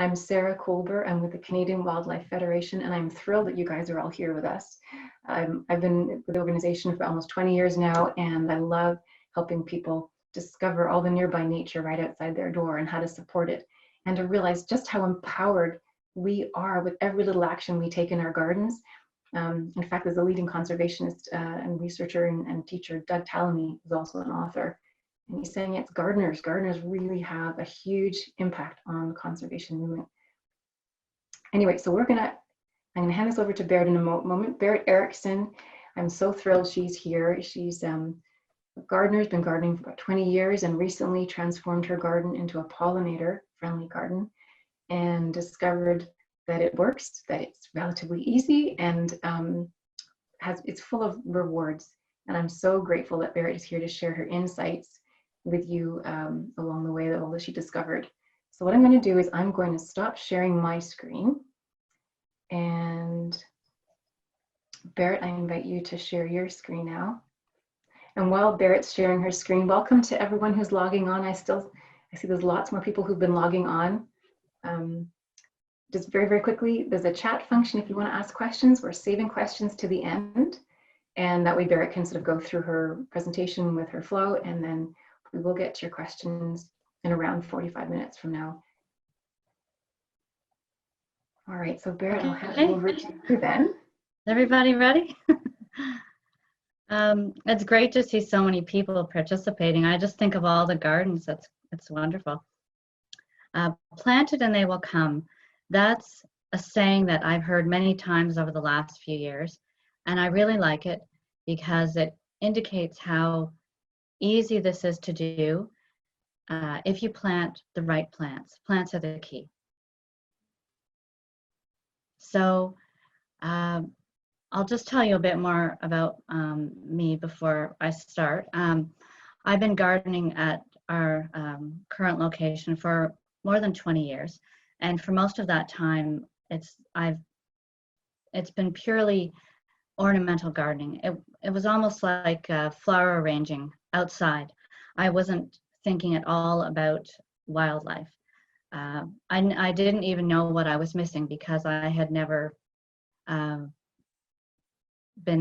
I'm Sarah Colber. I'm with the Canadian Wildlife Federation, and I'm thrilled that you guys are all here with us. I've been with the organization for almost 20 years now, and I love helping people discover all the nearby nature right outside their door and how to support it, and to realize just how empowered we are with every little action we take in our gardens. In fact, there's a leading conservationist and researcher and teacher, Doug Tallamy, who's also an author. And he's saying it's gardeners. Gardeners really have a huge impact on the conservation movement. Anyway, so I'm gonna hand this over to Barrett in a moment. Barrett Erickson, I'm so thrilled she's here. She's a gardener, has been gardening for about 20 years and recently transformed her garden into a pollinator-friendly garden and discovered that it works, that it's relatively easy, and it's full of rewards. And I'm so grateful that Barrett is here to share her insights with you along the way that all that she discovered. So what I'm going to do is I'm going to stop sharing my screen, and Barrett, I invite you to share your screen now. And while Barrett's sharing her screen, welcome to everyone who's logging on. I see there's lots more people who've been logging on. Just very, very quickly, there's a chat function if you want to ask questions. We're saving questions to the end, and that way Barrett can sort of go through her presentation with her flow, and then we will get to your questions in around 45 minutes from now. All right, so Barrett, I'll hand it over to you then. Is everybody ready? It's great to see so many people participating. I just think of all the gardens. It's wonderful. Planted and they will come. That's a saying that I've heard many times over the last few years, and I really like it because it indicates how easy this is to do if you plant the right plants. Plants are the key. So I'll just tell you a bit more about me before I start. I've been gardening at our current location for more than 20 years. And for most of that time, it's been purely ornamental gardening. It was almost like flower arranging outside. I wasn't thinking at all about wildlife. I didn't even know what I was missing because I had never been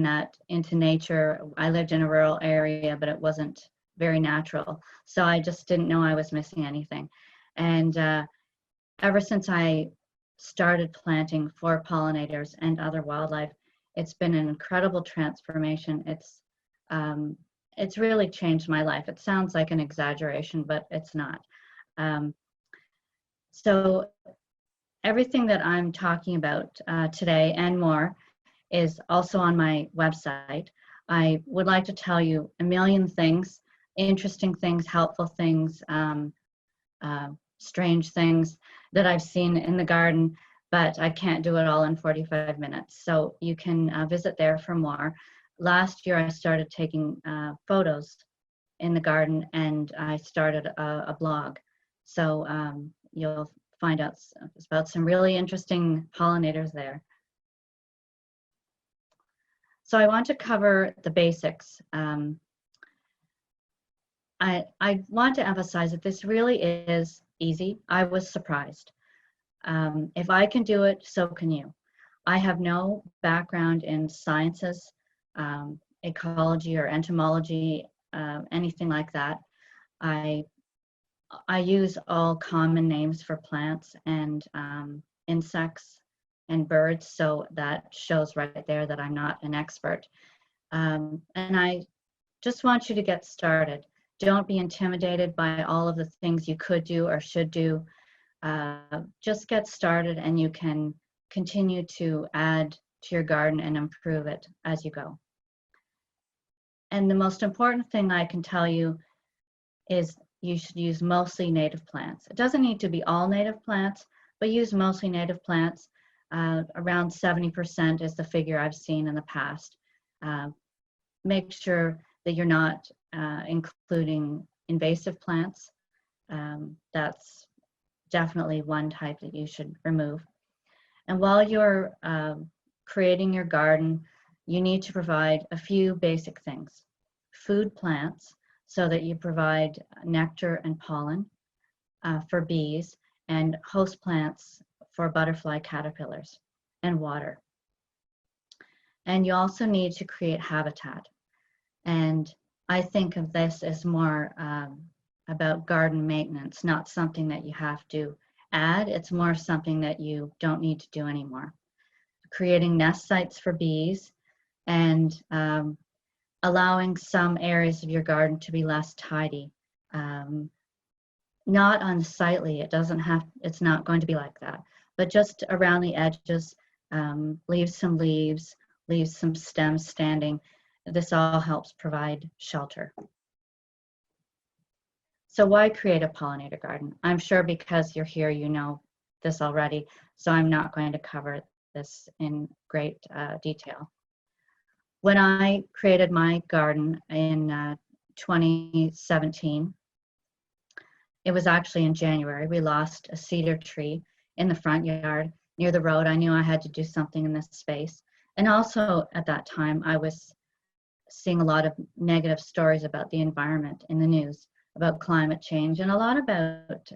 that into nature. I lived in a rural area, but it wasn't very natural. So I just didn't know I was missing anything. And ever since I started planting for pollinators and other wildlife, it's been an incredible transformation. It's really changed my life. It sounds like an exaggeration, but it's not. So everything that I'm talking about today and more is also on my website. I would like to tell you a million things, interesting things, helpful things, strange things that I've seen in the garden, but I can't do it all in 45 minutes. So you can visit there for more. Last year, I started taking photos in the garden, and I started a blog. So you'll find out about some really interesting pollinators there. So I want to cover the basics. I want to emphasize that this really is easy. I was surprised. If I can do it, so can you. I have no background in sciences, ecology or entomology, anything like that. I use all common names for plants and insects and birds, so that shows right there that I'm not an expert. And I just want you to get started. Don't be intimidated by all of the things you could do or should do. Just get started, and you can continue to add to your garden and improve it as you go. And the most important thing I can tell you is you should use mostly native plants. It doesn't need to be all native plants, but use mostly native plants. Around 70% is the figure I've seen in the past. Make sure that you're not including invasive plants. That's definitely one type that you should remove. And while you're creating your garden, you need to provide a few basic things. Food plants, so that you provide nectar and pollen for bees, and host plants for butterfly caterpillars, and water. And you also need to create habitat. And I think of this as more about garden maintenance, not something that you have to add. It's more something that you don't need to do anymore. Creating nest sites for bees and allowing some areas of your garden to be less tidy. Not unsightly, it's not going to be like that, but just around the edges, leave some leaves, leave some stems standing. This all helps provide shelter. So why create a pollinator garden? I'm sure because you're here, you know this already, so I'm not going to cover this in great detail. When I created my garden in 2017, it was actually in January. We lost a cedar tree in the front yard near the road. I knew I had to do something in this space. And also at that time, I was seeing a lot of negative stories about the environment in the news, about climate change, and a lot about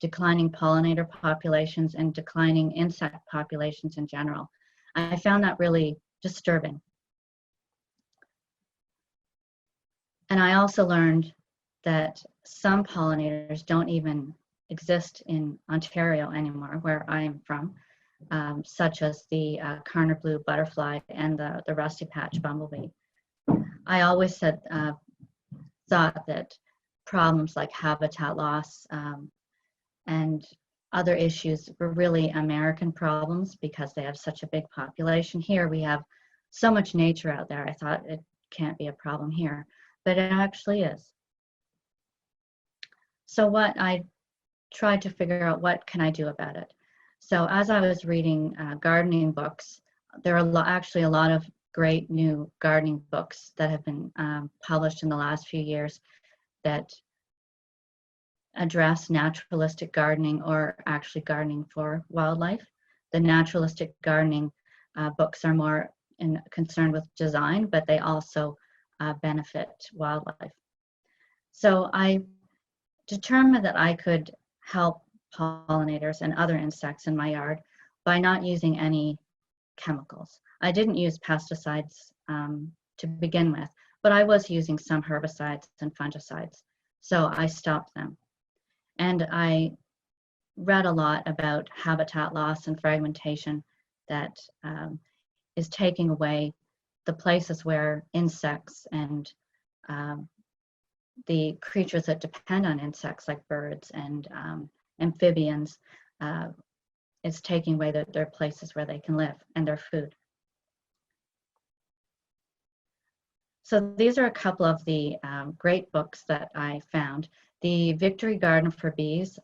declining pollinator populations and declining insect populations in general. I found that really disturbing. And I also learned that some pollinators don't even exist in Ontario anymore, where I'm from, such as the Carner blue butterfly and the rusty patch bumblebee. I always thought that problems like habitat loss and other issues were really American problems because they have such a big population. Here we have so much nature out there. I thought it can't be a problem here, but it actually is. So what I tried to figure out, what can I do about it? So as I was reading gardening books, there are actually a lot of great new gardening books that have been published in the last few years that address naturalistic gardening or actually gardening for wildlife. The naturalistic gardening books are more concerned with design, but they also benefit wildlife. So I determined that I could help pollinators and other insects in my yard by not using any chemicals. I didn't use pesticides to begin with, but I was using some herbicides and fungicides, so I stopped them. And I read a lot about habitat loss and fragmentation that is taking away the places where insects and the creatures that depend on insects like birds and amphibians, is taking away their places where they can live and their food. So these are a couple of the great books that I found. The Victory Garden for Bees,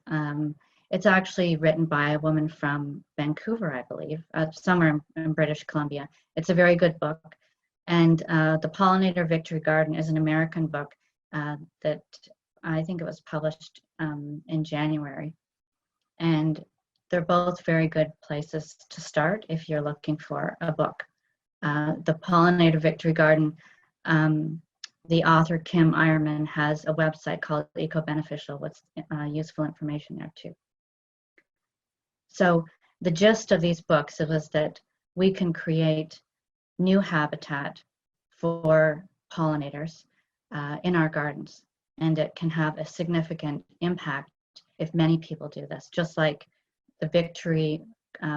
it's actually written by a woman from Vancouver, I believe, somewhere in British Columbia. It's a very good book. And the Pollinator Victory Garden is an American book that I think it was published in January. And they're both very good places to start if you're looking for a book. The Pollinator Victory Garden, the author Kim Eierman has a website called Eco Beneficial with useful information there too. So the gist of these books was that we can create new habitat for pollinators in our gardens, and it can have a significant impact if many people do this, just like the Victory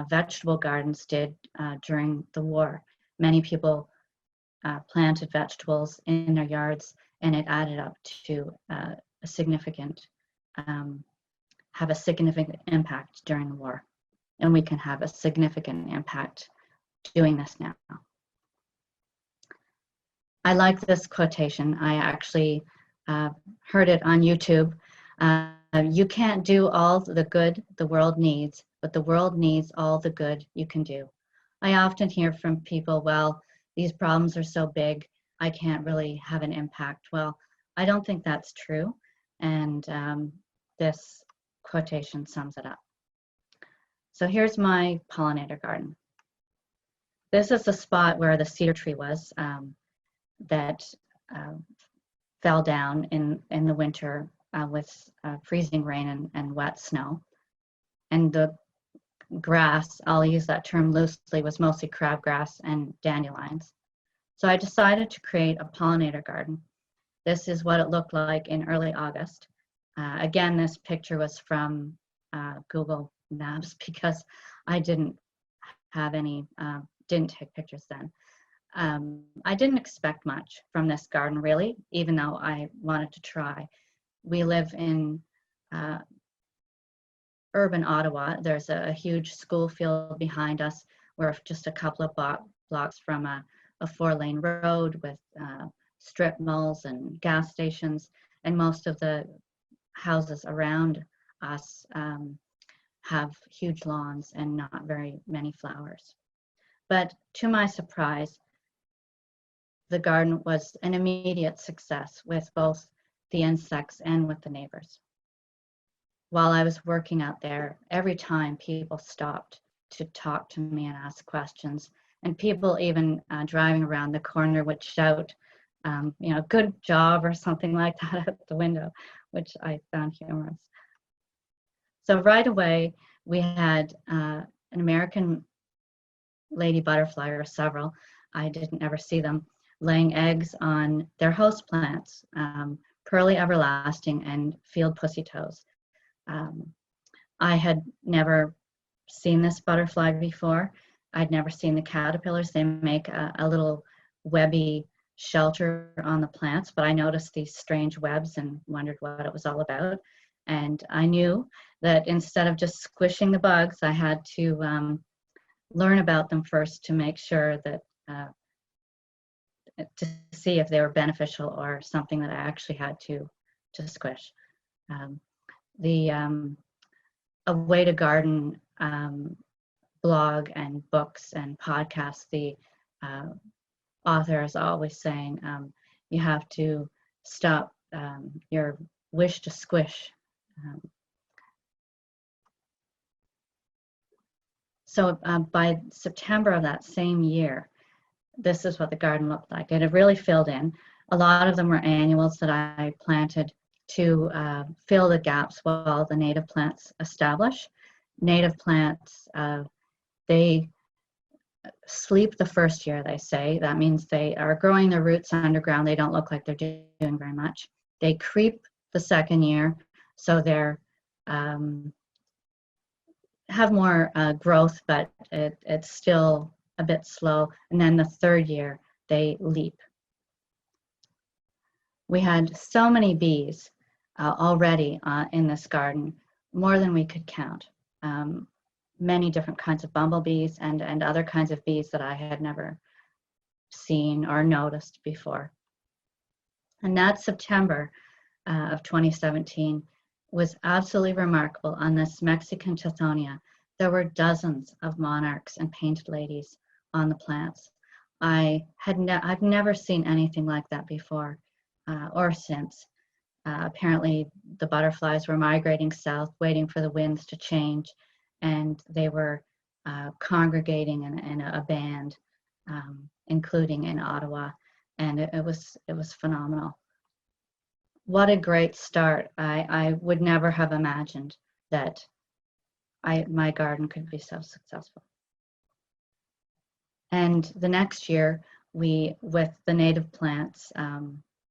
vegetable gardens did during the war. Many people planted vegetables in their yards, and it added up to have a significant impact during the war. And we can have a significant impact doing this now. I like this quotation. I actually heard it on YouTube. You can't do all the good the world needs, but the world needs all the good you can do. I often hear from people, well, these problems are so big, I can't really have an impact. Well, I don't think that's true. And this quotation sums it up. So here's my pollinator garden. This is the spot where the cedar tree was that fell down in the winter with freezing rain and wet snow. and the grass, I'll use that term loosely, was mostly crabgrass and dandelions. So I decided to create a pollinator garden. This is what it looked like in early August. Again, this picture was from Google Maps because I didn't have any, didn't take pictures then. I didn't expect much from this garden, really, even though I wanted to try. We live in urban Ottawa. There's a huge school field behind us. We're just a couple of blocks from a 4-lane road with strip malls and gas stations, and most of the houses around us have huge lawns and not very many flowers. But to my surprise, the garden was an immediate success with both the insects and with the neighbors. While I was working out there, every time people stopped to talk to me and ask questions, and people even driving around the corner would shout, you know, good job or something like that at the window, which I found humorous. So right away, we had an American lady butterfly, or several, I didn't ever see them, laying eggs on their host plants, Pearly Everlasting and Field Pussy Toes. I had never seen this butterfly before. I'd never seen the caterpillars. They make a little webby shelter on the plants, but I noticed these strange webs and wondered what it was all about. And I knew that instead of just squishing the bugs, I had to learn about them first to make sure that, to see if they were beneficial or something that I actually had to squish. A Way to Garden blog and books and podcasts, the author is always saying you have to stop your wish to squish. So by September of that same year, this is what the garden looked like. It had really filled in. A lot of them were annuals that I planted to fill the gaps while the native plants establish. Native plants, they sleep the first year, they say. That means they are growing their roots underground. They don't look like they're doing very much. They creep the second year, so they're have more growth, but it's still a bit slow. And then the third year, they leap. We had so many bees already in this garden, more than we could count. Many different kinds of bumblebees and other kinds of bees that I had never seen or noticed before. And that September of 2017 was absolutely remarkable. On this Mexican Tithonia, there were dozens of monarchs and painted ladies on the plants. I've never seen anything like that before or since. Apparently the butterflies were migrating south, waiting for the winds to change, and they were congregating in a band, including in Ottawa, and it was phenomenal. What a great start. I would never have imagined that my garden could be so successful. And the next year, with the native plants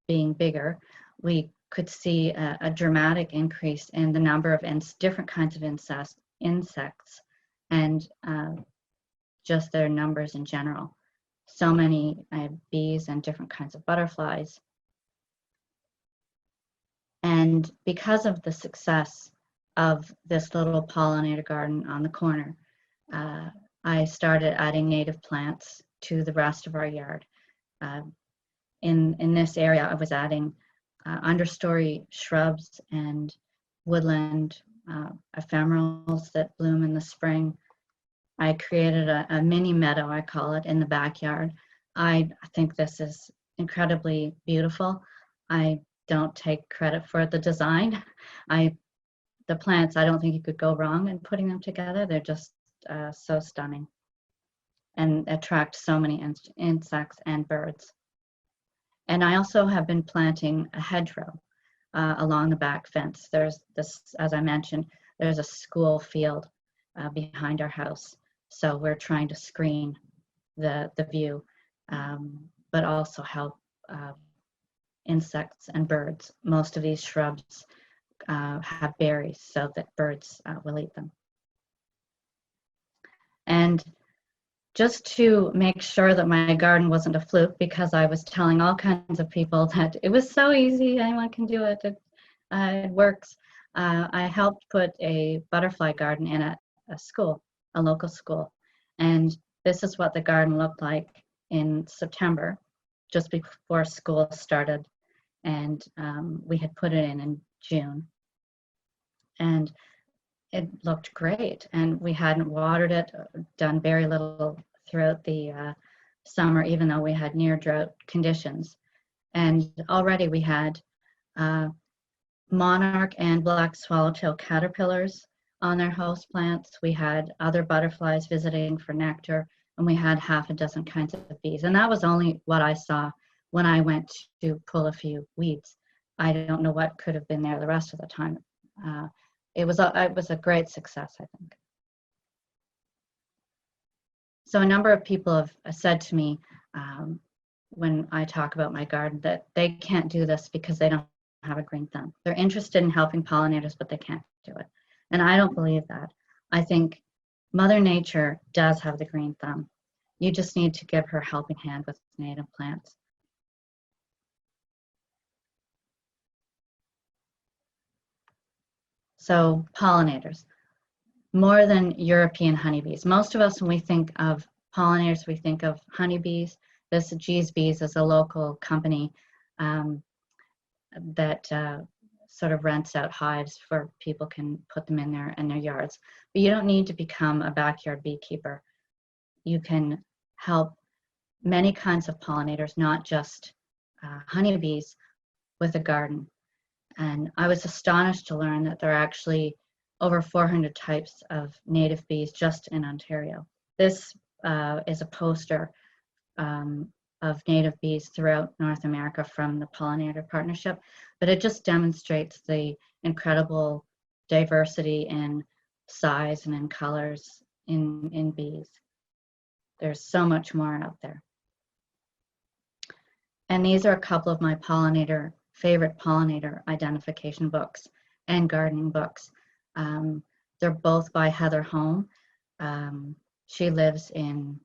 being bigger, we could see a dramatic increase in the number of different kinds of insects and just their numbers in general. So many bees and different kinds of butterflies. And because of the success of this little pollinator garden on the corner, I started adding native plants to the rest of our yard. In this area, I was adding understory shrubs and woodland ephemerals that bloom in the spring. I created a mini meadow, I call it, in the backyard. I think this is incredibly beautiful. I don't take credit for the design. The plants, I don't think you could go wrong in putting them together. They're just so stunning and attract so many insects and birds. And I also have been planting a hedgerow along the back fence. There's this, as I mentioned, there's a school field behind our house. So we're trying to screen the view, but also help insects and birds. Most of these shrubs have berries so that birds will eat them. And just to make sure that my garden wasn't a fluke, because I was telling all kinds of people that it was so easy, anyone can do it, it works. I helped put a butterfly garden in a school, a local school. And this is what the garden looked like in September, just before school started. And we had put it in June. And it looked great. And we hadn't watered it, done very little throughout the summer, even though we had near drought conditions. And already we had monarch and black swallowtail caterpillars on their host plants. We had other butterflies visiting for nectar, and we had half a dozen kinds of bees. And that was only what I saw when I went to pull a few weeds. I don't know what could have been there the rest of the time. It was a great success, I think. So a number of people have said to me when I talk about my garden that they can't do this because they don't have a green thumb. They're interested in helping pollinators, but they can't do it. And I don't believe that. I think Mother Nature does have the green thumb. You just need to give her a helping hand with native plants. So pollinators, more than European honeybees. Most of us, when we think of pollinators, we think of honeybees. This G's Bees is a local company that sort of rents out hives for people can put them in their yards. But you don't need to become a backyard beekeeper. You can help many kinds of pollinators, not just honeybees, with a garden. And I was astonished to learn that there are actually over 400 types of native bees just in Ontario. This is a poster of native bees throughout North America from the Pollinator Partnership, but it just demonstrates the incredible diversity in size and in colors in bees. There's so much more out there. And these are a couple of my favorite pollinator identification books and gardening books. They're both by Heather Home. She lives in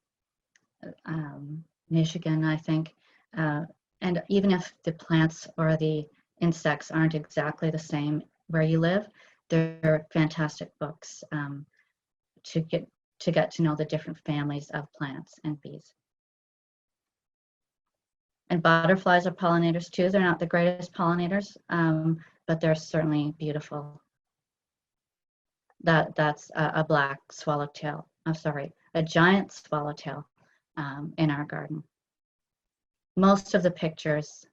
Michigan, I think. And even if the plants or the insects aren't exactly the same where you live, they're fantastic books to get to know the different families of plants and bees. And butterflies are pollinators too. They're not the greatest pollinators, but they're certainly beautiful. That's a black swallowtail. I'm sorry, a giant swallowtail in our garden. Most of the pictures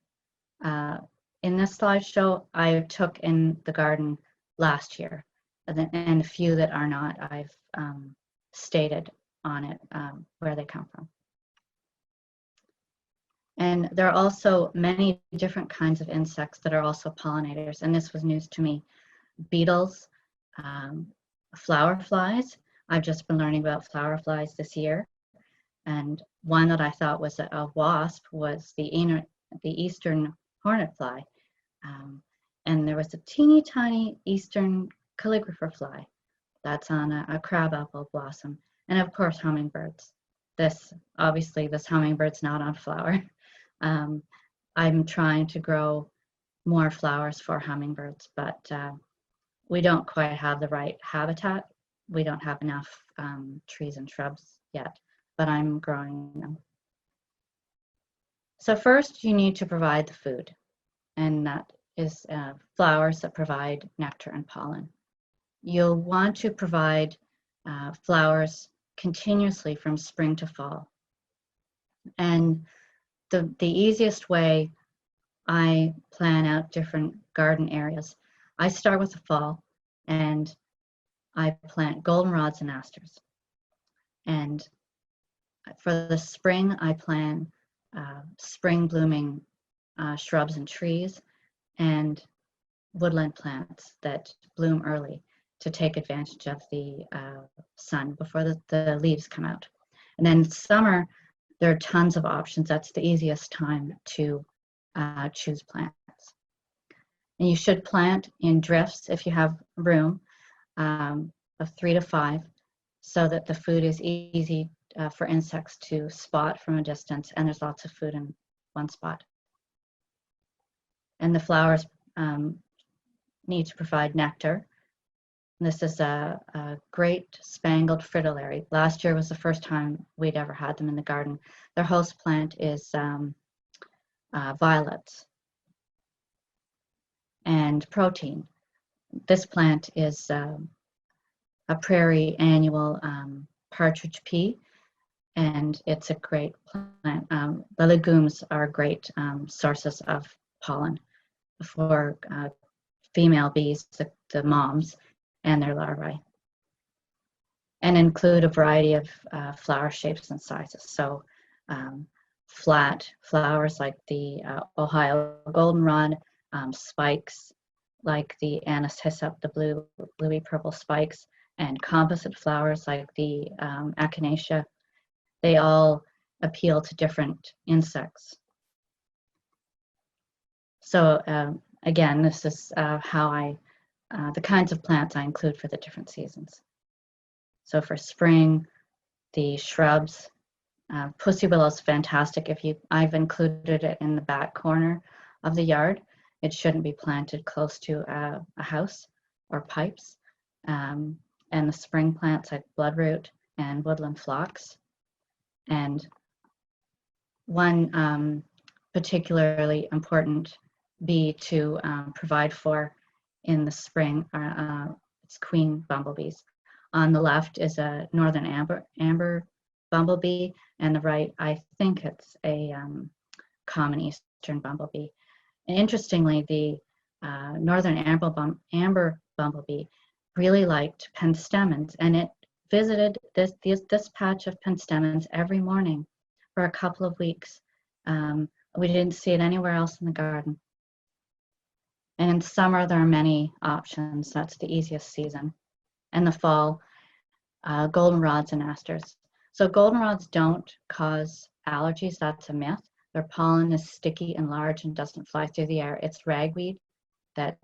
in this slideshow I took in the garden last year, and a few that are not, I've stated on it where they come from. And there are also many different kinds of insects that are also pollinators, and this was news to me. Beetles, flower flies. I've just been learning about flower flies this year. And one that I thought was a wasp was the eastern hornet fly. And there was a teeny tiny eastern calligrapher fly that's on a crabapple blossom. And of course, hummingbirds. This hummingbird's not on flower. I'm trying to grow more flowers for hummingbirds, but we don't quite have the right habitat. We don't have enough trees and shrubs yet, but I'm growing them. So first you need to provide the food, and that is flowers that provide nectar and pollen. You'll want to provide flowers continuously from spring to fall. And the easiest way I plan out different garden areas, I start with the fall and I plant goldenrods and asters. And for the spring, I plant spring blooming shrubs and trees and woodland plants that bloom early. to take advantage of the sun before the leaves come out. And then summer, there are tons of options. That's the easiest time to choose plants. And you should plant in drifts if you have room of 3 to 5, so that the food is easy for insects to spot from a distance, and there's lots of food in one spot. And the flowers need to provide nectar. This is a great spangled Fritillary. Last year was the first time we'd ever had them in the garden. Their host plant is violets and protein. This plant is a prairie annual partridge pea, and it's a great plant. The legumes are great sources of pollen for female bees, the moms, and their larvae, and include a variety of flower shapes and sizes. So flat flowers like the Ohio goldenrod, spikes like the anise hyssop, the bluey purple spikes, and composite flowers like the echinacea. They all appeal to different insects. So again, this is how the kinds of plants I include for the different seasons. So for spring, the shrubs, pussy willow is fantastic. I've included it in the back corner of the yard. It shouldn't be planted close to a house or pipes. And the spring plants like bloodroot and woodland phlox. And one particularly important bee to provide for in the spring it's queen bumblebees. On the left is a northern amber bumblebee, and the right, I think it's a common eastern bumblebee. And interestingly, the northern amber bumblebee really liked penstemons, and it visited this patch of penstemons every morning for a couple of weeks. We didn't see it anywhere else in the garden. And in summer, there are many options. That's the easiest season. And the fall, goldenrods and asters. So goldenrods don't cause allergies. That's a myth. Their pollen is sticky and large and doesn't fly through the air. It's ragweed that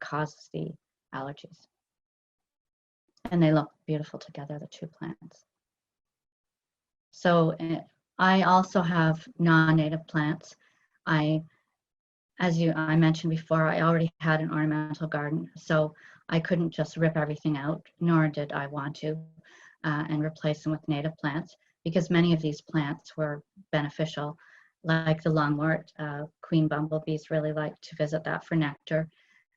causes the allergies. And they look beautiful together, the two plants. So I also have non-native plants. As I mentioned before, I already had an ornamental garden, so I couldn't just rip everything out, nor did I want to, and replace them with native plants, because many of these plants were beneficial, like the lungwort. Queen bumblebees really like to visit that for nectar,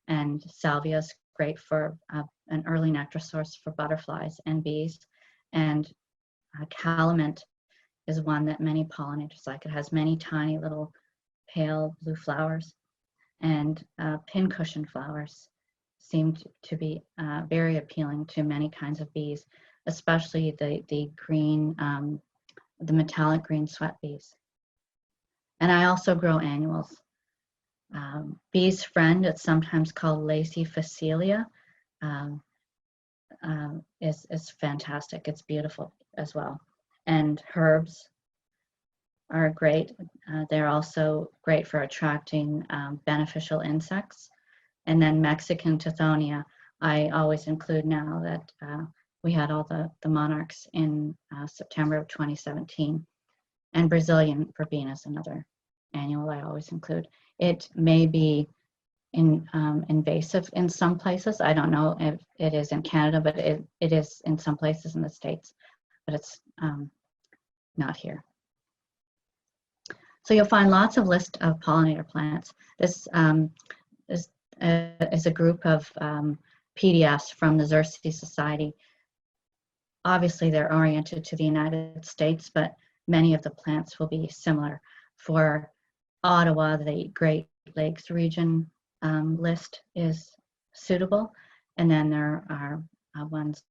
and salvia is great for an early nectar source for butterflies and bees, and calamint is one that many pollinators like. It has many tiny little pale blue flowers, and pincushion flowers seem to be very appealing to many kinds of bees, especially the green, the metallic green sweat bees. And I also grow annuals. Bee's friend, it's sometimes called lacy phacelia, is fantastic. It's beautiful as well. And herbs are great. They're also great for attracting beneficial insects. And then Mexican Tithonia, I always include now that we had all the monarchs in September of 2017. And Brazilian verbena is another annual I always include. It may be invasive in some places. I don't know if it is in Canada, but it is in some places in the States, but it's not here. So you'll find lots of lists of pollinator plants. This is a group of PDFs from the Xerces Society. Obviously, they're oriented to the United States, but many of the plants will be similar. For Ottawa, the Great Lakes region list is suitable, and then there are ones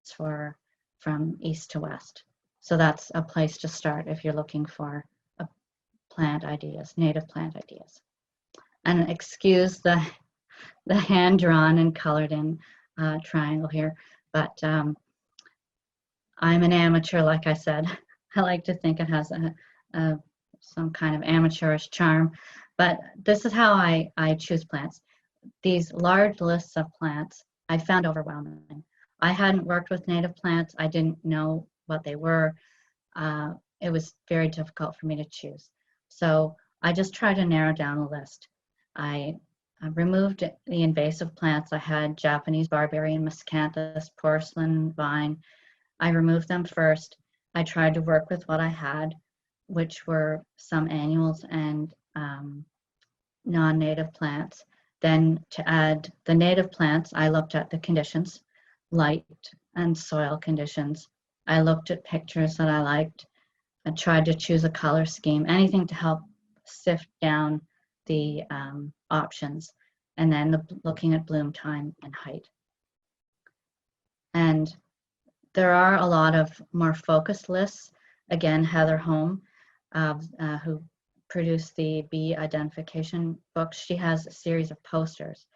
from east to west. So that's a place to start if you're looking for plant ideas, native plant ideas. And excuse the hand-drawn and colored in triangle here, but I'm an amateur, like I said. I like to think it has some kind of amateurish charm, but this is how I choose plants. These large lists of plants I found overwhelming. I hadn't worked with native plants. I didn't know what they were. It was very difficult for me to choose. So I just tried to narrow down a list. I removed the invasive plants. I had Japanese barberry and miscanthus, porcelain vine. I removed them first. I tried to work with what I had, which were some annuals and non-native plants. Then to add the native plants, I looked at the conditions, light and soil conditions. I looked at pictures that I liked. I tried to choose a color scheme, anything to help sift down the options, and then looking at bloom time and height. And there are a lot of more focused lists. Again, Heather Holm, who produced the bee identification book, she has a series of posters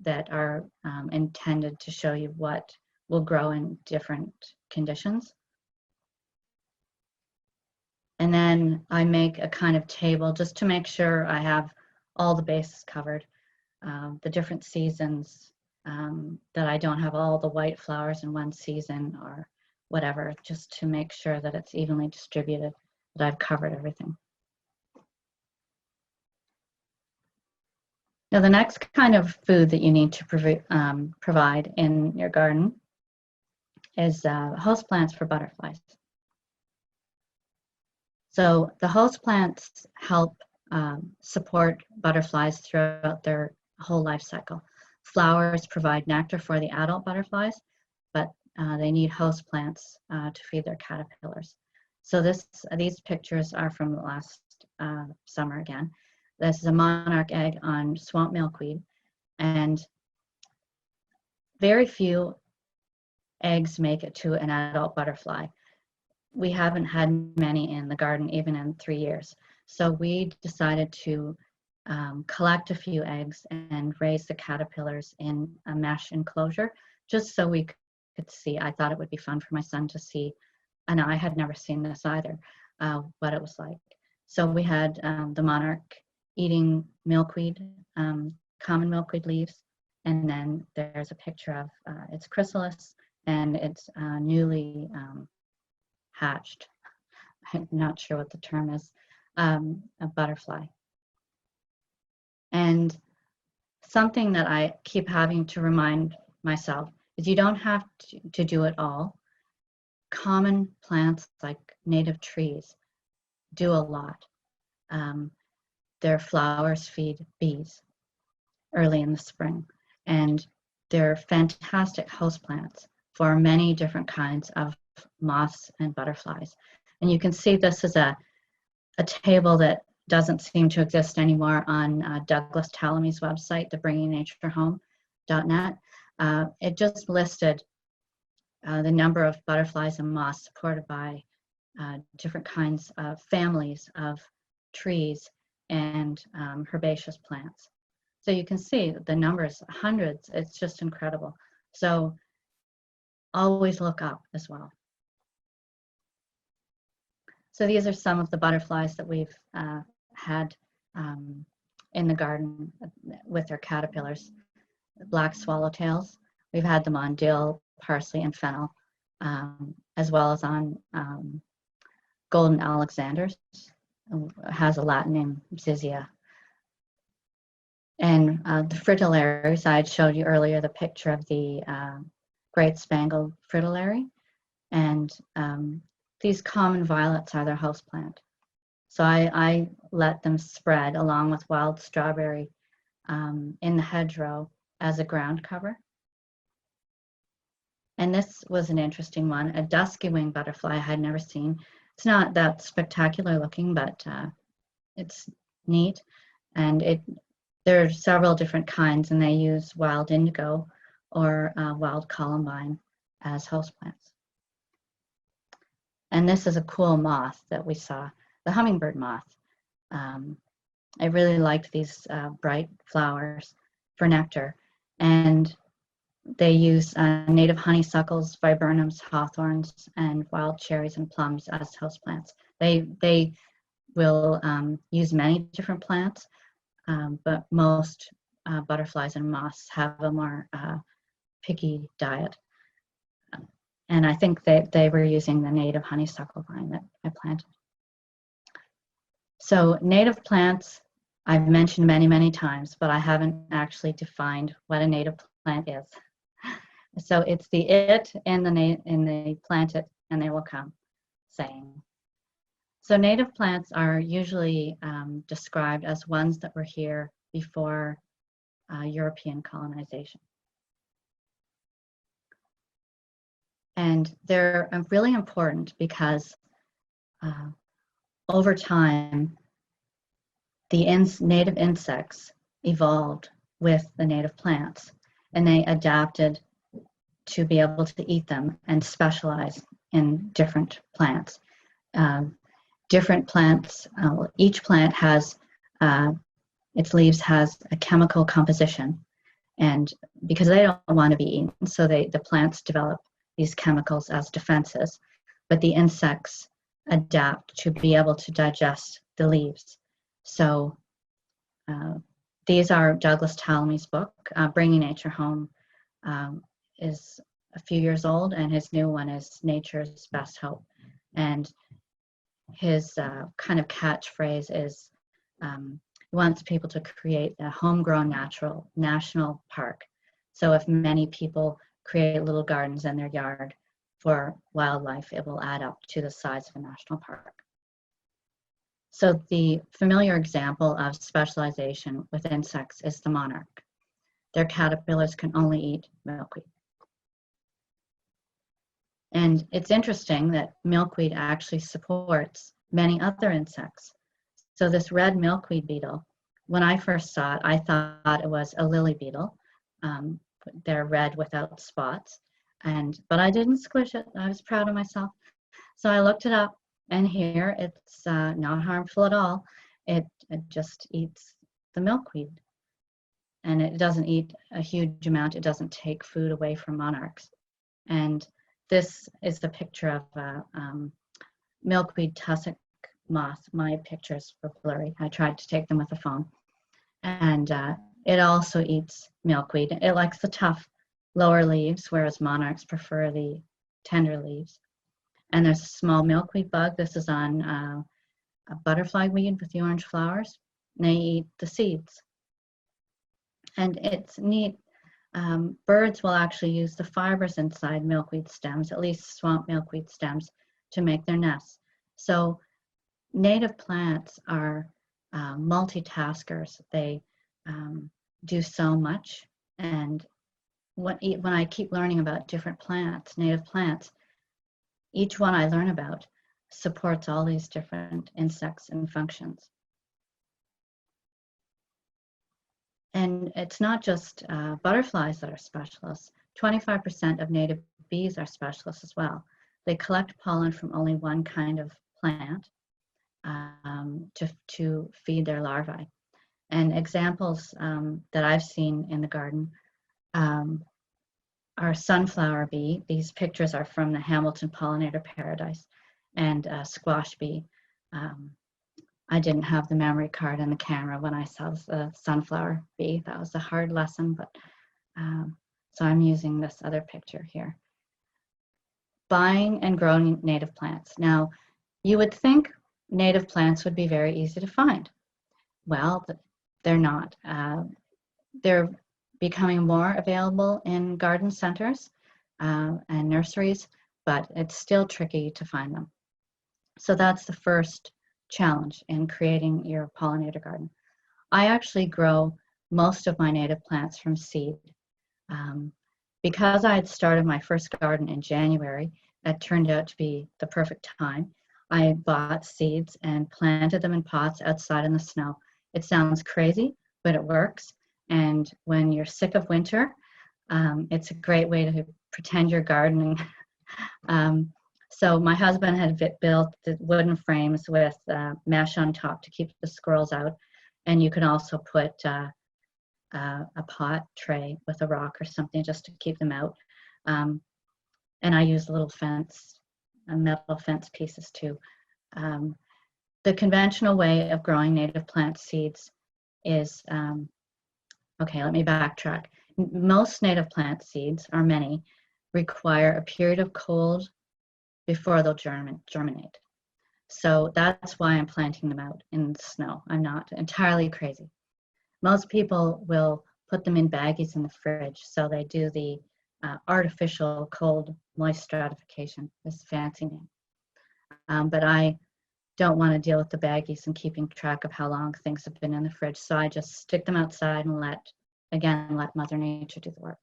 that are intended to show you what will grow in different conditions. And then I make a kind of table just to make sure I have all the bases covered, the different seasons, that I don't have all the white flowers in one season or whatever, just to make sure that it's evenly distributed, that I've covered everything. Now, the next kind of food that you need to provide in your garden is host plants for butterflies. So the host plants help support butterflies throughout their whole life cycle. Flowers provide nectar for the adult butterflies, but they need host plants to feed their caterpillars. So these pictures are from last summer again. This is a monarch egg on swamp milkweed, and very few eggs make it to an adult butterfly. We haven't had many in the garden even in 3 years. So we decided to collect a few eggs and raise the caterpillars in a mesh enclosure, just so we could see. I thought it would be fun for my son to see, and I had never seen this either, what it was like. So we had the monarch eating milkweed, common milkweed leaves, and then there's a picture of its chrysalis and its newly hatched, I'm not sure what the term is, a butterfly. And something that I keep having to remind myself is you don't have to do it all. Common plants like native trees do a lot. Their flowers feed bees early in the spring, and they're fantastic host plants for many different kinds of moths and butterflies. And you can see this is a table that doesn't seem to exist anymore on Douglas Tallamy's website, the bringingnaturehome.net. It just listed the number of butterflies and moths supported by different kinds of families of trees and herbaceous plants. So you can see the numbers, hundreds, it's just incredible. So always look up as well. So these are some of the butterflies that we've had in the garden with their caterpillars. Black swallowtails, we've had them on dill, parsley, and fennel, as well as on golden alexanders. It has a Latin name, Zizia. And the fritillaries, I had showed you earlier the picture of the great spangled fritillary, and these common violets are their host plant. So I let them spread along with wild strawberry in the hedgerow as a ground cover. And this was an interesting one, a dusky winged butterfly I had never seen. It's not that spectacular looking, but it's neat. And there are several different kinds, and they use wild indigo or wild columbine as host plants. And this is a cool moth that we saw, the hummingbird moth. I really liked these bright flowers for nectar. And they use native honeysuckles, viburnums, hawthorns, and wild cherries and plums as houseplants. They will use many different plants, but most butterflies and moths have a more picky diet. And I think they were using the native honeysuckle vine that I planted. So native plants, I've mentioned many, many times, but I haven't actually defined what a native plant is. So it's the it in the plant it and they will come saying. So native plants are usually described as ones that were here before European colonization. And they're really important because over time, the native insects evolved with the native plants, and they adapted to be able to eat them and specialize in different plants. Different plants, each plant has, its leaves has a chemical composition, and because they don't want to be eaten, so the plants develop these chemicals as defenses, but the insects adapt to be able to digest the leaves. So these are Douglas Tallamy's book, Bringing Nature Home, is a few years old, and his new one is Nature's Best Hope. And his kind of catchphrase is he wants people to create a homegrown national park. So if many people create little gardens in their yard for wildlife, it will add up to the size of a national park. So the familiar example of specialization with insects is the monarch. Their caterpillars can only eat milkweed. And it's interesting that milkweed actually supports many other insects. So this red milkweed beetle, when I first saw it, I thought it was a lily beetle. They're red without spots, but I didn't squish it. I was proud of myself. So I looked it up, and here it's not harmful at all. It just eats the milkweed, and it doesn't eat a huge amount. It doesn't take food away from monarchs. And this is the picture of a milkweed tussock moth. My pictures were blurry. I tried to take them with a phone. And it also eats milkweed. It likes the tough lower leaves, whereas monarchs prefer the tender leaves. And there's a small milkweed bug. This is on a butterfly weed with the orange flowers. And they eat the seeds. And it's neat. Birds will actually use the fibers inside milkweed stems, at least swamp milkweed stems, to make their nests. So native plants are multitaskers. They do so much. And when I keep learning about different plants, native plants, each one I learn about supports all these different insects and functions. And it's not just butterflies that are specialists. 25% of native bees are specialists as well. They collect pollen from only one kind of plant to feed their larvae. And examples that I've seen in the garden are sunflower bee. These pictures are from the Hamilton Pollinator Paradise, and squash bee. I didn't have the memory card and the camera when I saw the sunflower bee. That was a hard lesson, but so I'm using this other picture here. Buying and growing native plants. Now, you would think native plants would be very easy to find. Well, they're not. They're becoming more available in garden centers and nurseries, but it's still tricky to find them. So that's the first challenge in creating your pollinator garden. I actually grow most of my native plants from seed. Because I had started my first garden in January, that turned out to be the perfect time. I bought seeds and planted them in pots outside in the snow. It sounds crazy, but it works. And when you're sick of winter, it's a great way to pretend you're gardening. So my husband had built the wooden frames with mesh on top to keep the squirrels out. And you can also put a pot tray with a rock or something just to keep them out. And I use little metal fence pieces too. The conventional way of growing native plant seeds is, okay, let me backtrack. Most native plant seeds, or many, require a period of cold before they'll germinate. So that's why I'm planting them out in the snow. I'm not entirely crazy. Most people will put them in baggies in the fridge. So they do the artificial cold moist stratification, this fancy name. But I don't want to deal with the baggies and keeping track of how long things have been in the fridge. So I just stick them outside and let Mother Nature do the work.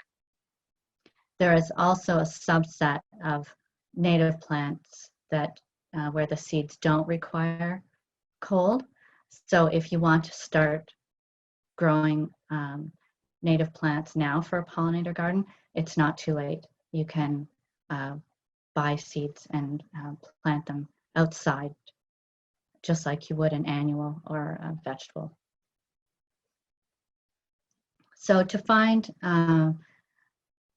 There is also a subset of native plants that where the seeds don't require cold. So if you want to start growing native plants now for a pollinator garden, it's not too late. You can buy seeds and plant them outside, just like you would an annual or a vegetable. So to find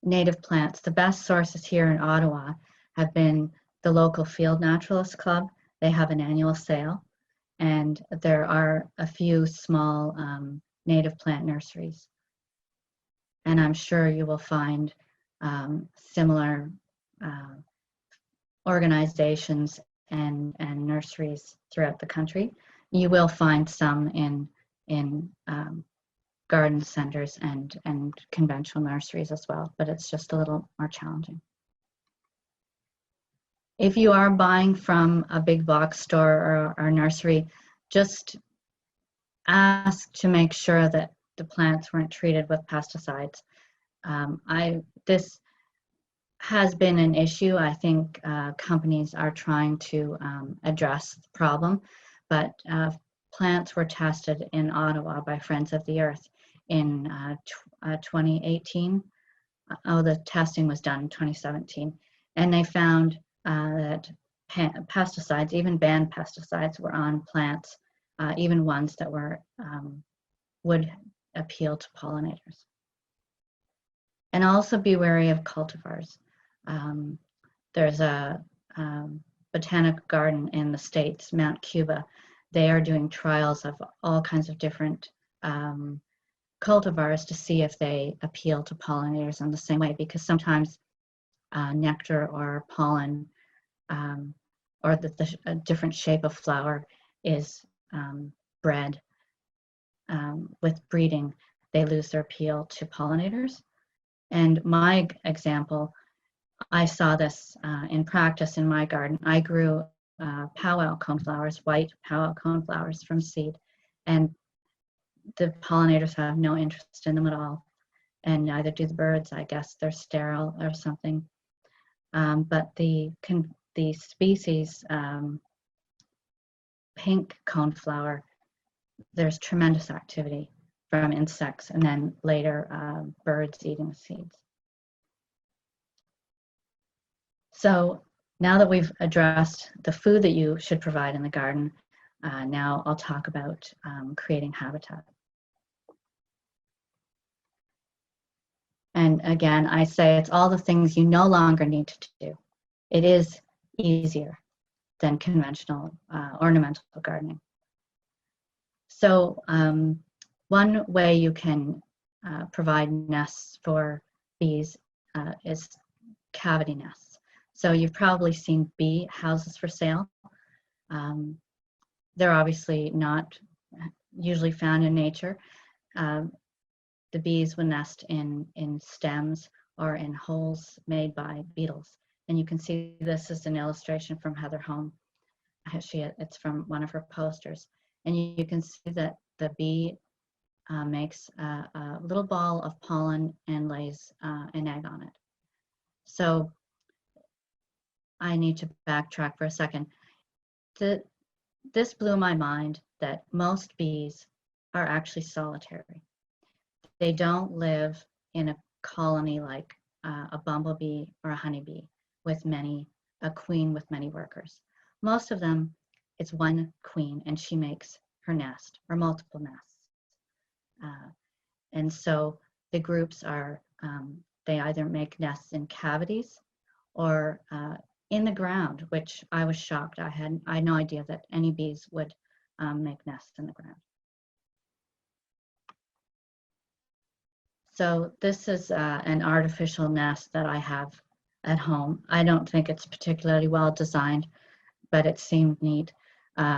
native plants, the best sources here in Ottawa have been the local Field Naturalist Club. They have an annual sale, and there are a few small native plant nurseries. And I'm sure you will find similar organizations and nurseries throughout the country. You will find some in garden centers and conventional nurseries as well, but it's just a little more challenging. If you are buying from a big box store or nursery, just ask to make sure that the plants weren't treated with pesticides. This has been an issue. I think companies are trying to address the problem, but plants were tested in Ottawa by Friends of the Earth in 2018. The testing was done in 2017, and they found that pesticides, even banned pesticides, were on plants, even ones that were would appeal to pollinators. And also be wary of cultivars. There's a botanical garden in the States, Mount Cuba. They are doing trials of all kinds of different cultivars to see if they appeal to pollinators in the same way, because sometimes nectar or pollen or a different shape of flower is bred. With breeding, they lose their appeal to pollinators. And my example, I saw this in practice in my garden. I grew powwow coneflowers, white powwow coneflowers from seed, and the pollinators have no interest in them at all, and neither do the birds. I guess they're sterile or something. But the species pink coneflower, there's tremendous activity from insects, and then later birds eating the seeds. So now that we've addressed the food that you should provide in the garden, now I'll talk about creating habitat. And again, I say it's all the things you no longer need to do. It is easier than conventional ornamental gardening. So one way you can provide nests for bees is cavity nests. So you've probably seen bee houses for sale. They're obviously not usually found in nature. The bees will nest in stems or in holes made by beetles. And you can see this is an illustration from Heather Home. It's from one of her posters. And you can see that the bee makes a little ball of pollen and lays an egg on it. So I need to backtrack for a second. This blew my mind that most bees are actually solitary. They don't live in a colony like a bumblebee or a honeybee with a queen with many workers. Most of them, it's one queen and she makes her nest or multiple nests. And so the groups are, they either make nests in cavities or in the ground, which I was shocked. I had no idea that any bees would make nests in the ground. So this is an artificial nest that I have at home. I don't think it's particularly well designed, but it seemed neat.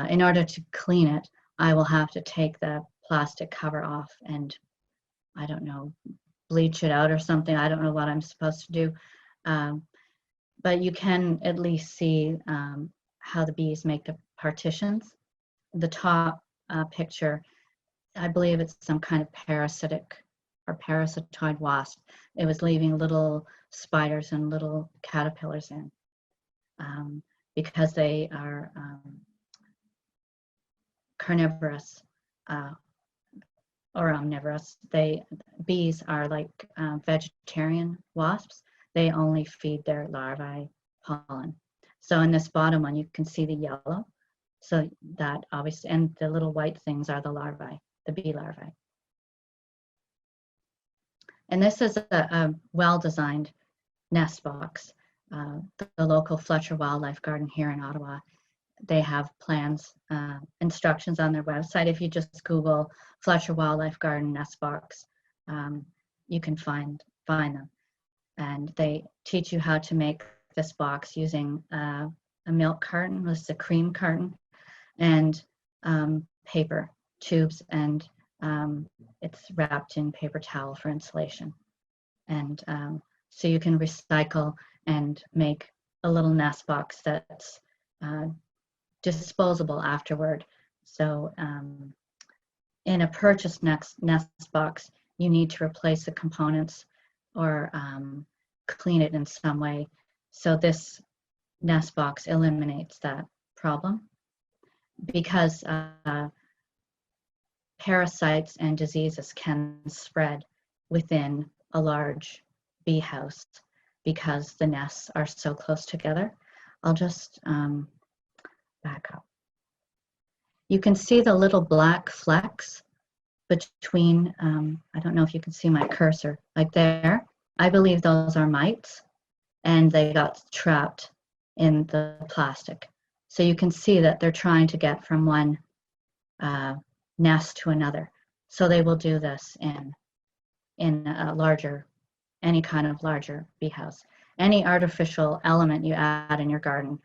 In order to clean it, I will have to take the plastic cover off and, I don't know, bleach it out or something. I don't know what I'm supposed to do. But you can at least see how the bees make the partitions. The top picture, I believe it's some kind of parasitic or parasitoid wasp. It was leaving little spiders and little caterpillars in because they are carnivorous or omnivorous. Bees are like vegetarian wasps. They only feed their larvae pollen. So in this bottom one, you can see the yellow. So that obviously, and the little white things are the larvae, the bee larvae. And this is a well-designed nest box. The local Fletcher Wildlife Garden here in Ottawa, they have plans, instructions on their website. If you just Google Fletcher Wildlife Garden nest box, you can find them. And they teach you how to make this box using a milk carton, this is a cream carton, and paper tubes, and it's wrapped in paper towel for insulation. And so you can recycle and make a little nest box that's disposable afterward. So in a purchased nest box, you need to replace the components or clean it in some way. So this nest box eliminates that problem, because parasites and diseases can spread within a large bee house because the nests are so close together. I'll just back up. You can see the little black flecks between, I don't know if you can see my cursor, like there. I believe those are mites, and they got trapped in the plastic. So you can see that they're trying to get from one nest to another. So they will do this in a larger, any kind of larger bee house. Any artificial element you add in your garden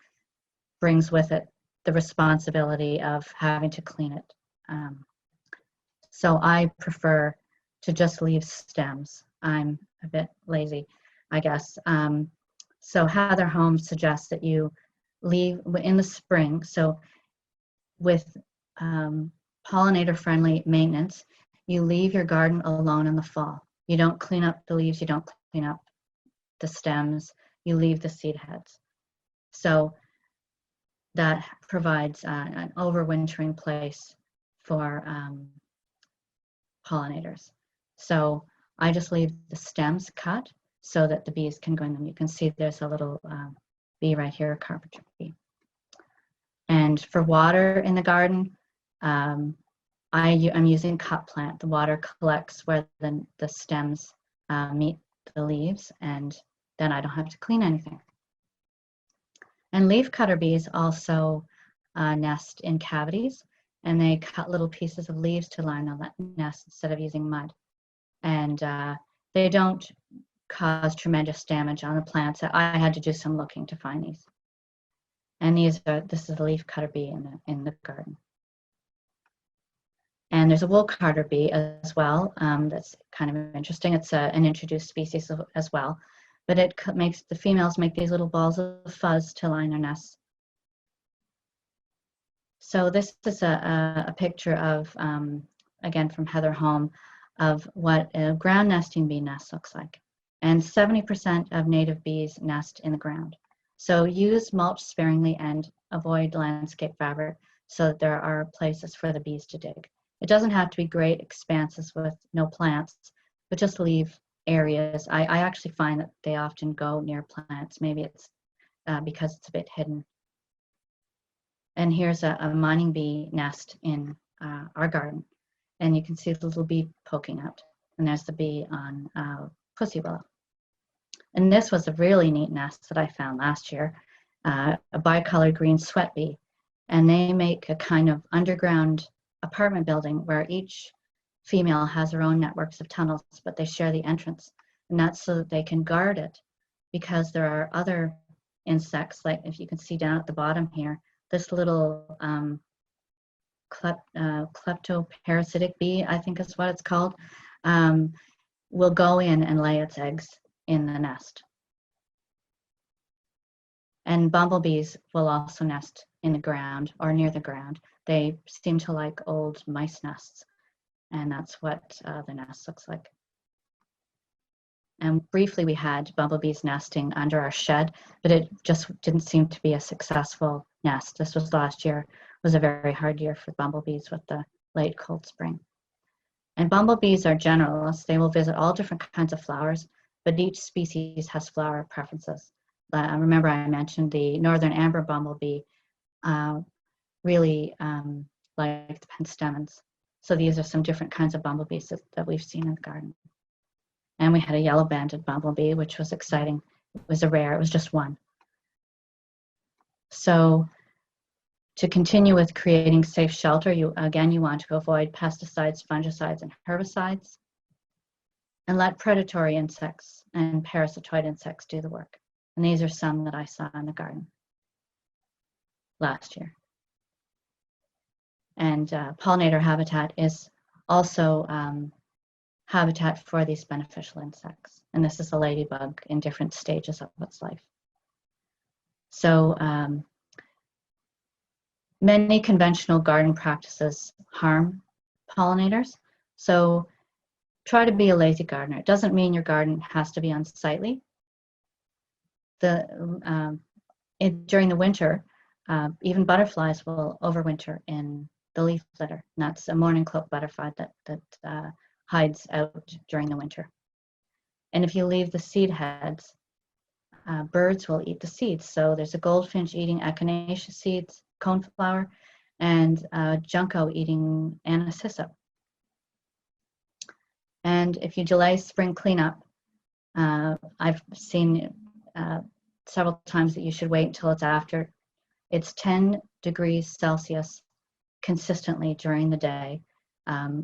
brings with it the responsibility of having to clean it. So I prefer to just leave stems. I'm a bit lazy, I guess. So Heather Holmes suggests that you leave in the spring. So with pollinator-friendly maintenance, you leave your garden alone in the fall. You don't clean up the leaves, you don't clean up the stems, you leave the seed heads. So that provides an overwintering place for pollinators. So I just leave the stems cut so that the bees can go in them. You can see there's a little bee right here, a carpenter bee. And for water in the garden, I'm using cut plant. The water collects where the stems meet the leaves, and then I don't have to clean anything. And leafcutter bees also nest in cavities, and they cut little pieces of leaves to line the nest instead of using mud. And they don't cause tremendous damage on the plants. I had to do some looking to find these. And this is a leafcutter bee in the garden. And there's a woolcutter bee as well. That's kind of interesting. It's an introduced species as well. But it makes the females make these little balls of fuzz to line their nests. So this is a picture of, again, from Heather Holm, of what a ground nesting bee nest looks like. And 70% of native bees nest in the ground. So use mulch sparingly and avoid landscape fabric so that there are places for the bees to dig. It doesn't have to be great expanses with no plants, but just leave areas. I actually find that they often go near plants. Maybe it's because it's a bit hidden. And here's a mining bee nest in our garden. And you can see the little bee poking out. And there's the bee on pussy willow. And this was a really neat nest that I found last year, a bicolored green sweat bee. And they make a kind of underground apartment building where each female has her own networks of tunnels, but they share the entrance. And that's so that they can guard it, because there are other insects, like if you can see down at the bottom here, this little kleptoparasitic bee, I think is what it's called, will go in and lay its eggs in the nest. And bumblebees will also nest in the ground or near the ground. They seem to like old mice nests, and that's what the nest looks like. And briefly we had bumblebees nesting under our shed, but it just didn't seem to be a successful nest. This was last year. It was a very hard year for bumblebees with the late cold spring. And bumblebees are generalists. They will visit all different kinds of flowers, but each species has flower preferences. Remember I mentioned the northern amber bumblebee really like the penstemons. So these are some different kinds of bumblebees that we've seen in the garden. And we had a yellow-banded bumblebee, which was exciting. It was a rare, it was just one. So to continue with creating safe shelter, you want to avoid pesticides, fungicides, and herbicides, and let predatory insects and parasitoid insects do the work. And these are some that I saw in the garden last year. And pollinator habitat is also habitat for these beneficial insects. And this is a ladybug in different stages of its life. So many conventional garden practices harm pollinators. So try to be a lazy gardener. It doesn't mean your garden has to be unsightly. During the winter, even butterflies will overwinter in the leaf litter. And that's a morning cloak butterfly that hides out during the winter. And if you leave the seed heads, birds will eat the seeds. So there's a goldfinch eating echinacea seeds, coneflower, and junco eating anaciso. And if you delay spring cleanup, I've seen several times that you should wait until it's 10 degrees Celsius consistently during the day,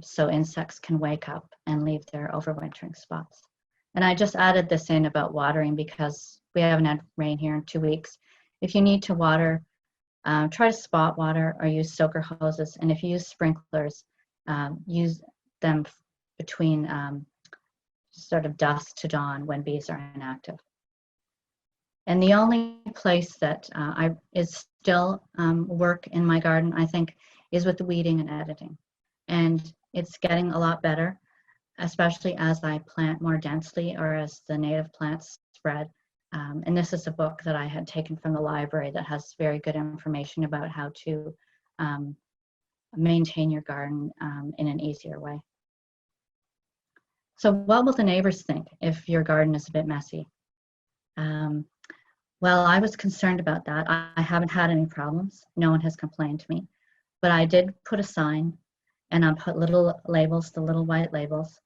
so insects can wake up and leave their overwintering spots. And I just added this in about watering because we haven't had rain here in 2 weeks. If you need to water, try to spot water or use soaker hoses. And if you use sprinklers, use them between sort of dusk to dawn when bees are inactive. And the only place that is still work in my garden, I think, is with the weeding and editing. And it's getting a lot better, especially as I plant more densely or as the native plants spread. And this is a book that I had taken from the library that has very good information about how to maintain your garden in an easier way. So what will the neighbors think if your garden is a bit messy? Well, I was concerned about that. I haven't had any problems. No one has complained to me. But I did put a sign, and I put little labels, the little white labels,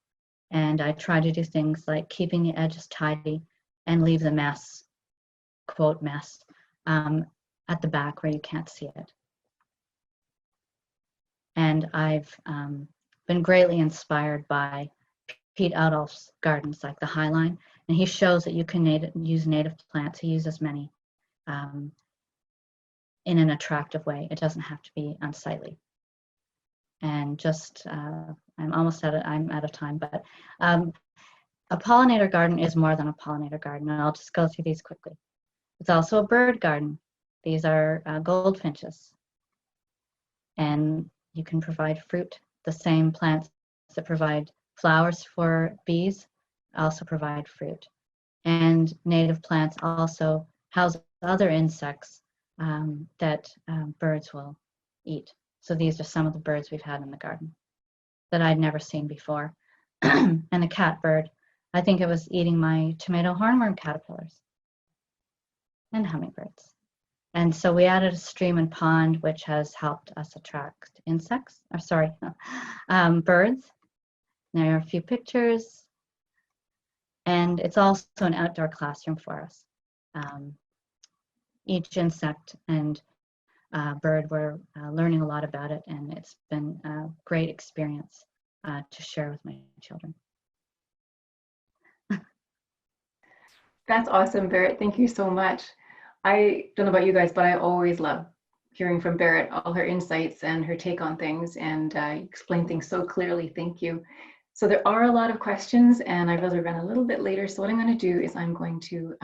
and I try to do things like keeping the edges tidy and leave the mess, quote mess, at the back where you can't see it. And I've been greatly inspired by Pete Adolph's gardens, like the Highline, and he shows that you can use native plants. He uses many in an attractive way. It doesn't have to be unsightly. And just, I'm out of time, but a pollinator garden is more than a pollinator garden, and I'll just go through these quickly. It's also a bird garden. These are goldfinches. And you can provide fruit. The same plants that provide flowers for bees also provide fruit. And native plants also house other insects that birds will eat. So these are some of the birds we've had in the garden that I'd never seen before. And the catbird, I think it was eating my tomato hornworm caterpillars and hummingbirds. And so we added a stream and pond, which has helped us attract birds. There are a few pictures. And it's also an outdoor classroom for us. Each insect and bird, we're learning a lot about it, and it's been a great experience to share with my children. That's awesome, Barrett. Thank you so much. I don't know about you guys, but I always love hearing from Barrett, all her insights and her take on things, and explain things so clearly. Thank you. So there are a lot of questions, and I really ran a little bit later. So what I'm going to do is I'm going to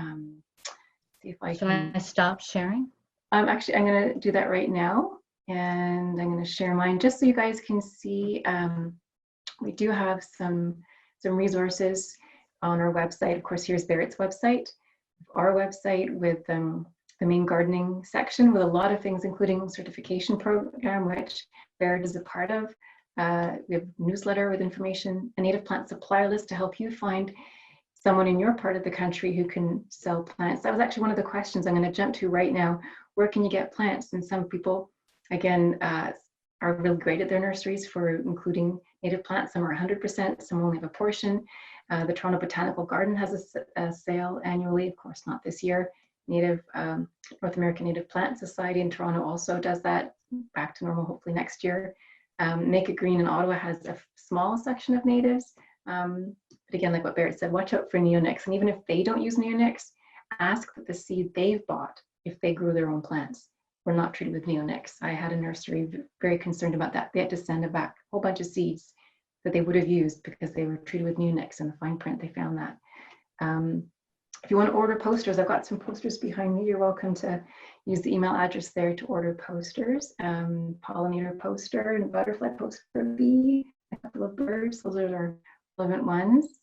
see if I Should can. I stop sharing? Actually, I'm going to do that right now, and I'm going to share mine just so you guys can see. We do have some resources on our website. Of course, here's Barrett's website, our website with the main gardening section with a lot of things, including certification program, which Barrett is a part of. We have a newsletter with information, a native plant supplier list to help you find someone in your part of the country who can sell plants. That was actually one of the questions I'm going to jump to right now. Where can you get plants? And some people, again, are really great at their nurseries for including native plants. Some are 100%, some only have a portion. The Toronto Botanical Garden has a sale annually, of course not this year. North American Native Plant Society in Toronto also does that, back to normal hopefully next year. Make It Green in Ottawa has a small section of natives. But again, like what Barrett said, watch out for neonics. And even if they don't use neonics, ask that the seed they've bought, if they grew their own plants, were not treated with neonics. I had a nursery very concerned about that. They had to send back a whole bunch of seeds that they would have used because they were treated with neonics. In the fine print, they found that. If you want to order posters, I've got some posters behind me. You're welcome to use the email address there to order posters. Pollinator poster and butterfly poster bee, a couple of birds. Those are our relevant ones.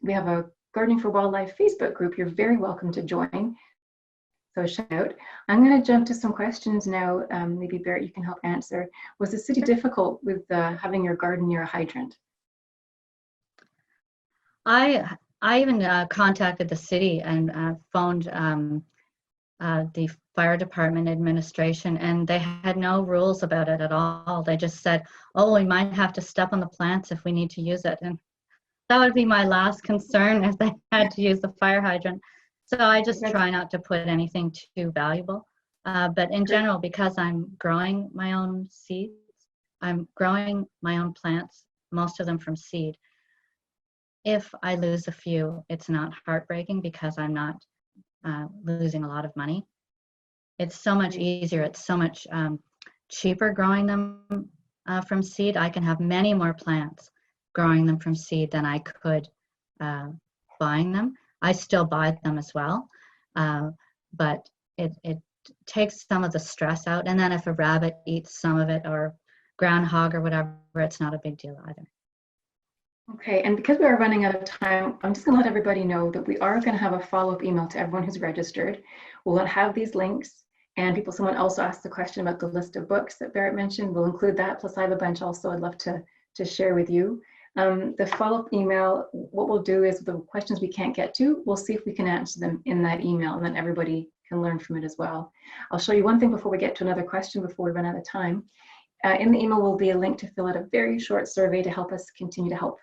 We have a Gardening for Wildlife Facebook group. You're very welcome to join. So shout out. I'm going to jump to some questions now. Maybe Barrett, you can help answer. Was the city difficult with having your garden near a hydrant? I even contacted the city and phoned the fire department administration, and they had no rules about it at all. They just said, oh, we might have to step on the plants if we need to use it. And that would be my last concern if they had to use the fire hydrant. So I just try not to put anything too valuable. But in general, because I'm growing my own seeds, I'm growing my own plants, most of them from seed. If I lose a few, it's not heartbreaking because I'm not losing a lot of money. It's so much easier. It's so much cheaper growing them from seed. I can have many more plants growing them from seed than I could buying them. I still buy them as well, but it takes some of the stress out. And then if a rabbit eats some of it or groundhog or whatever, it's not a big deal either. Okay, and because we are running out of time, I'm just going to let everybody know that we are going to have a follow-up email to everyone who's registered. We'll have these links, and someone also asked the question about the list of books that Barrett mentioned. We'll include that, plus I have a bunch also I'd love to share with you. The follow-up email, what we'll do is the questions we can't get to, we'll see if we can answer them in that email, and then everybody can learn from it as well. I'll show you one thing before we get to another question before we run out of time. In the email will be a link to fill out a very short survey to help us continue to help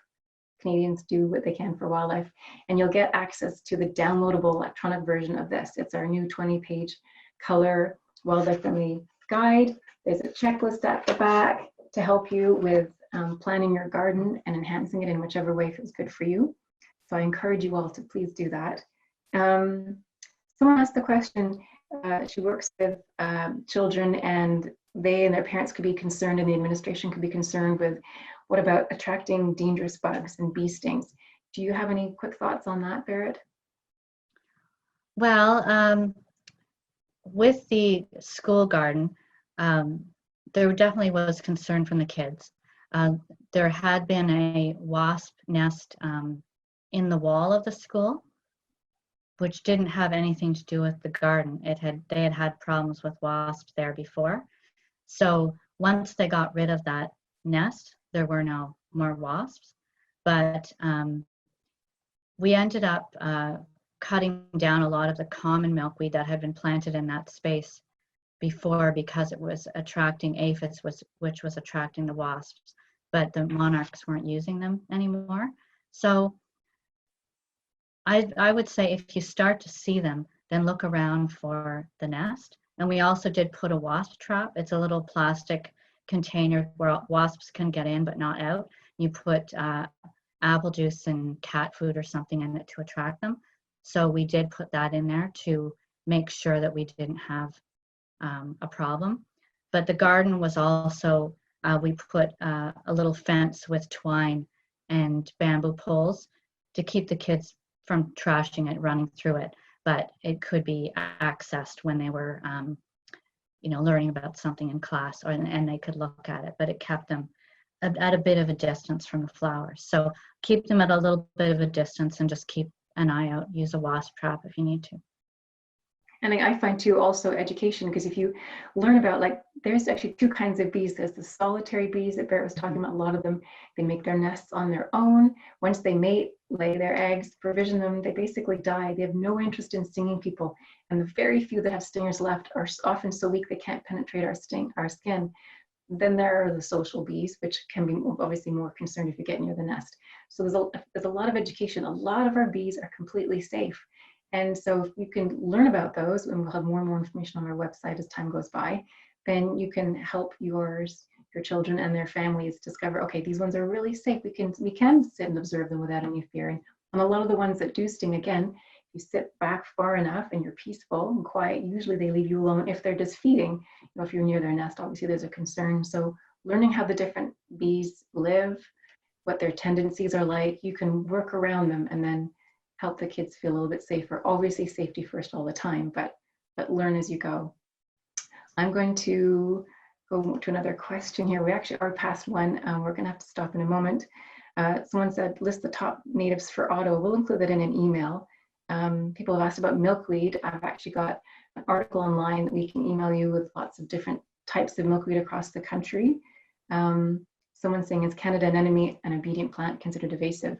Canadians do what they can for wildlife, and you'll get access to the downloadable electronic version of this. It's our new 20-page color wildlife friendly guide. There's a checklist at the back to help you with planning your garden and enhancing it in whichever way feels good for you. So I encourage you all to please do that. Someone asked the question, she works with children, and they and their parents could be concerned, and the administration could be concerned with, what about attracting dangerous bugs and bee stings? Do you have any quick thoughts on that, Barrett? Well, with the school garden, there definitely was concern from the kids. There had been a wasp nest in the wall of the school, which didn't have anything to do with the garden. They had problems with wasps there before. So once they got rid of that nest, there were no more wasps. But we ended up cutting down a lot of the common milkweed that had been planted in that space before, because it was attracting aphids, which was attracting the wasps. but the monarchs weren't using them anymore. So I would say if you start to see them, then look around for the nest. And we also did put a wasp trap. It's a little plastic container where wasps can get in but not out. You put apple juice and cat food or something in it to attract them. So we did put that in there to make sure that we didn't have a problem. But the garden was also, we put a little fence with twine and bamboo poles to keep the kids from trashing it, running through it. But it could be accessed when they were, learning about something in class, and they could look at it. But it kept them at a bit of a distance from the flowers. So keep them at a little bit of a distance and just keep an eye out. Use a wasp trap if you need to. And I find too also education, because if you learn about, like, there's actually two kinds of bees. There's the solitary bees that Barrett was talking about. A lot of them, they make their nests on their own. Once they mate, lay their eggs, provision them, they basically die. They have no interest in stinging people. And the very few that have stingers left are often so weak they can't penetrate our skin. Then there are the social bees, which can be obviously more concerned if you get near the nest. So there's a lot of education. A lot of our bees are completely safe. And so if you can learn about those, and we'll have more and more information on our website as time goes by, then you can help your children and their families discover, okay, these ones are really safe. We can sit and observe them without any fear. And a lot of the ones that do sting, again, you sit back far enough and you're peaceful and quiet, usually they leave you alone. If they're just feeding, if you're near their nest, obviously there's a concern. So learning how the different bees live, what their tendencies are like, you can work around them and then help the kids feel a little bit safer. Obviously safety first all the time, but learn as you go. I'm going to go to another question here. We actually are past one. We're gonna have to stop in a moment. Someone said, list the top natives for Ottawa. We'll include that in an email. People have asked about milkweed. I've actually got an article online that we can email you with lots of different types of milkweed across the country. Someone's saying, is Canada an enemy and obedient plant considered invasive?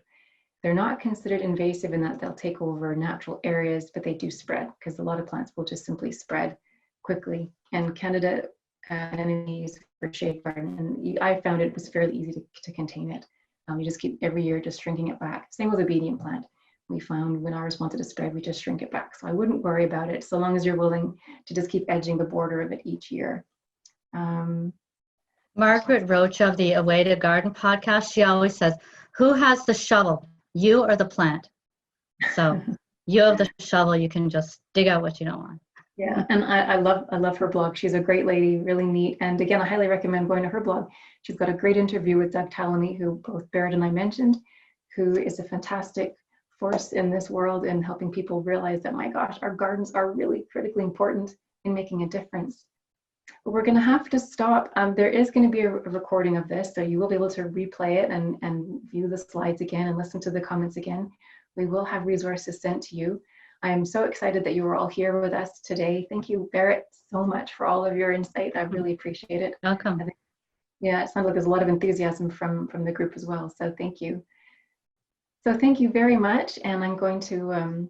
They're not considered invasive in that they'll take over natural areas, but they do spread, because a lot of plants will just simply spread quickly. And Canada enemies for shade garden, and I found it was fairly easy to contain it. You just keep every year just shrinking it back. Same with obedient plant. We found when ours wanted to spread, we just shrink it back. So I wouldn't worry about it, so long as you're willing to just keep edging the border of it each year. Margaret Roach of the Away to Garden podcast, she always says, who has the shovel, you or the plant? So you have the shovel, you can just dig out what you don't want. Yeah, and I love her blog. She's a great lady, really neat. And again, I highly recommend going to her blog. She's got a great interview with Doug Tallamy, who both Barrett and I mentioned, who is a fantastic force in this world and helping people realize that, my gosh, our gardens are really critically important in making a difference. But we're going to have to stop. There is going to be a recording of this, so you will be able to replay it and view the slides again and listen to the comments again. We will have resources sent to you. I am so excited that you were all here with us today. Thank you, Barrett, so much for all of your insight. I really appreciate it. Welcome. Yeah, it sounds like there's a lot of enthusiasm from the group as well, so thank you. So thank you very much, and I'm going to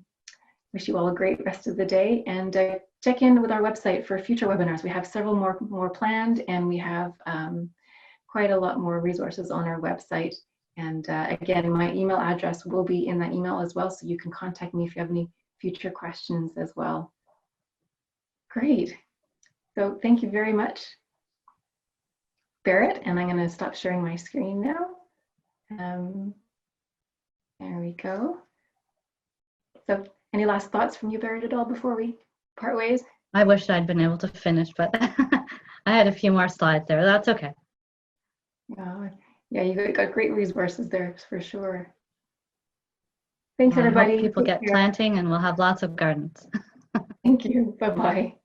wish you all a great rest of the day, and check in with our website for future webinars. We have several more planned, and we have quite a lot more resources on our website. And again, my email address will be in that email as well, so you can contact me if you have any future questions as well. Great. So thank you very much, Barrett, and I'm going to stop sharing my screen now. There we go. So any last thoughts from you, Barrett, at all before we part ways? I wish I'd been able to finish, but I had a few more slides there. That's okay. Yeah, you got great resources there for sure. Thanks, Well, everybody. I hope people get planting, and we'll have lots of gardens. Thank you. Bye-bye.